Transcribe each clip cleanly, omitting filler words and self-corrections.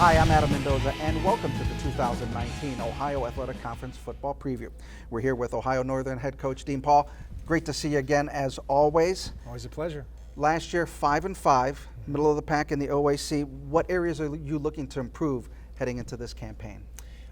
Hi, I'm Adam Mendoza, and welcome to the 2019 Ohio Athletic Conference Football Preview. We're here with Ohio Northern head coach Dean Paul. Great to see you again, as always. Always a pleasure. Last year, 5-5, middle of the pack in the OAC. What areas are you looking to improve heading into this campaign?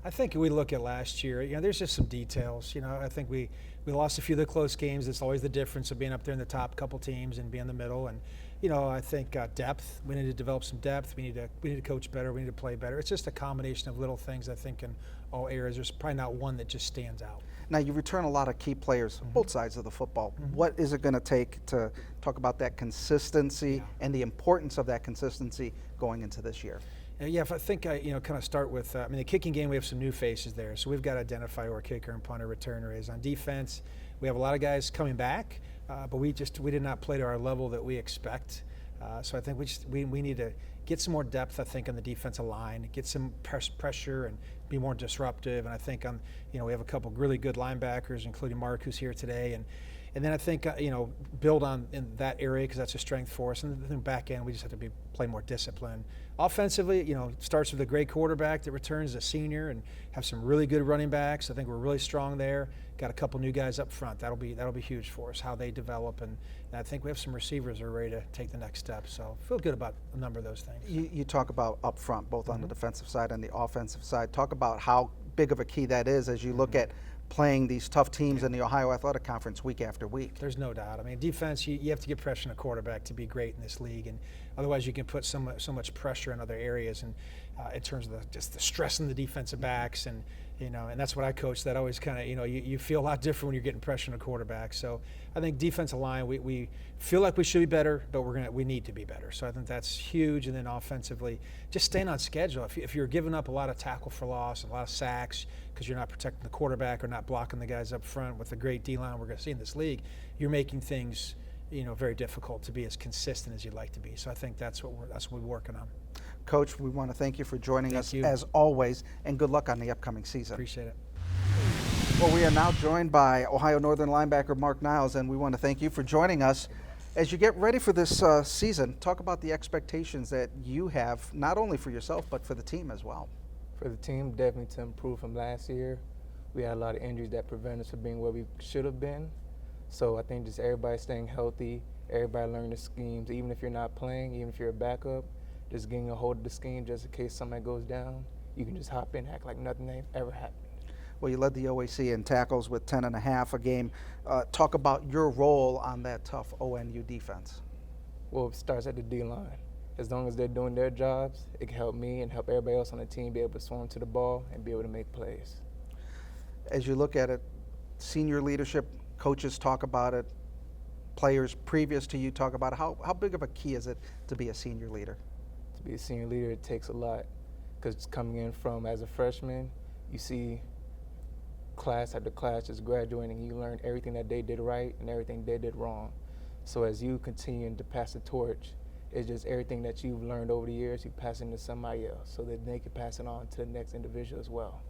I think we look at last year, there's just some details. I think we lost a few of the close games. It's always the difference of being up there in the top couple teams and being in the middle. And, I think depth, we need to develop some depth. We need to coach better. We need to play better. It's just a combination of little things, I think, in all areas. There's probably not one that just stands out. Now, you return a lot of key players, both sides of the football. What is it going to take to talk about that consistency and the importance of that consistency going into this year? Yeah, if I think kind of start with, the kicking game, we have some new faces there. So we've got to identify who our kicker and punter returner is. On defense, we have a lot of guys coming back, but we did not play to our level that we expect. So I think we need to get some more depth, I think, on the defensive line, get some pressure and be more disruptive. And I think we have a couple really good linebackers, including Mark, who's here today. And then I think, build on in that area because that's a strength for us. And then back end, we just have to play more discipline. Offensively, starts with a great quarterback that returns, a senior, and have some really good running backs. I think we're really strong there. Got a couple new guys up front. That'll be huge for us, how they develop. And I think we have some receivers that are ready to take the next step. So feel good about a number of those things. You talk about up front, both on the defensive side and the offensive side. Talk about how big of a key that is as you look at playing these tough teams in the Ohio Athletic Conference week after week. There's no doubt. Defense, you have to get pressure on a quarterback to be great in this league, and otherwise you can put so much pressure in other areas, and in terms of just the stress in the defensive backs, and and that's what I coach. That always kind of you feel a lot different when you're getting pressure on a quarterback. So I think defensive line, we feel like we should be better, but we need to be better. So I think that's huge. And then offensively, just staying on schedule. If you're giving up a lot of tackle for loss and a lot of sacks because you're not protecting the quarterback or not blocking the guys up front with the great D-line we're going to see in this league, you're making things very difficult to be as consistent as you'd like to be. So I think that's what we're working on. Coach, we want to thank you for joining us as always, and good luck on the upcoming season. Appreciate it. Well, we are now joined by Ohio Northern linebacker Mark Niles, and we want to thank you for joining us. As you get ready for this season, talk about the expectations that you have, not only for yourself, but for the team as well. For the team, definitely to improve from last year. We had a lot of injuries that prevented us from being where we should have been. So I think just everybody staying healthy, everybody learning the schemes, even if you're not playing, even if you're a backup, just getting a hold of the scheme just in case somebody goes down. You can just hop in, act like nothing ever happened. Well, you led the OAC in tackles with 10.5 a game. Talk about your role on that tough ONU defense. Well, it starts at the D-line. As long as they're doing their jobs, it can help me and help everybody else on the team be able to swarm to the ball and be able to make plays. As you look at it, senior leadership, coaches talk about it, players previous to you talk about it. How big of a key is it to be a senior leader? To be a senior leader, it takes a lot because coming in from as a freshman, you see class after class just graduating. You learn everything that they did right and everything they did wrong. So as you continue to pass the torch, it's just everything that you've learned over the years, you pass it to somebody else so that they can pass it on to the next individual as well.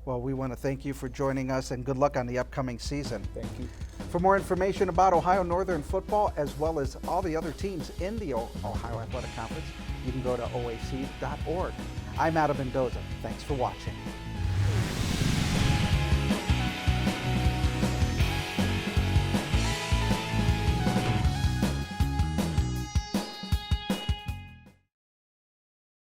Well, we want to thank you for joining us, and good luck on the upcoming season. Thank you. For more information about Ohio Northern football, as well as all the other teams in the Ohio Athletic Conference, you can go to oac.org. I'm Adam Mendoza. Thanks for watching.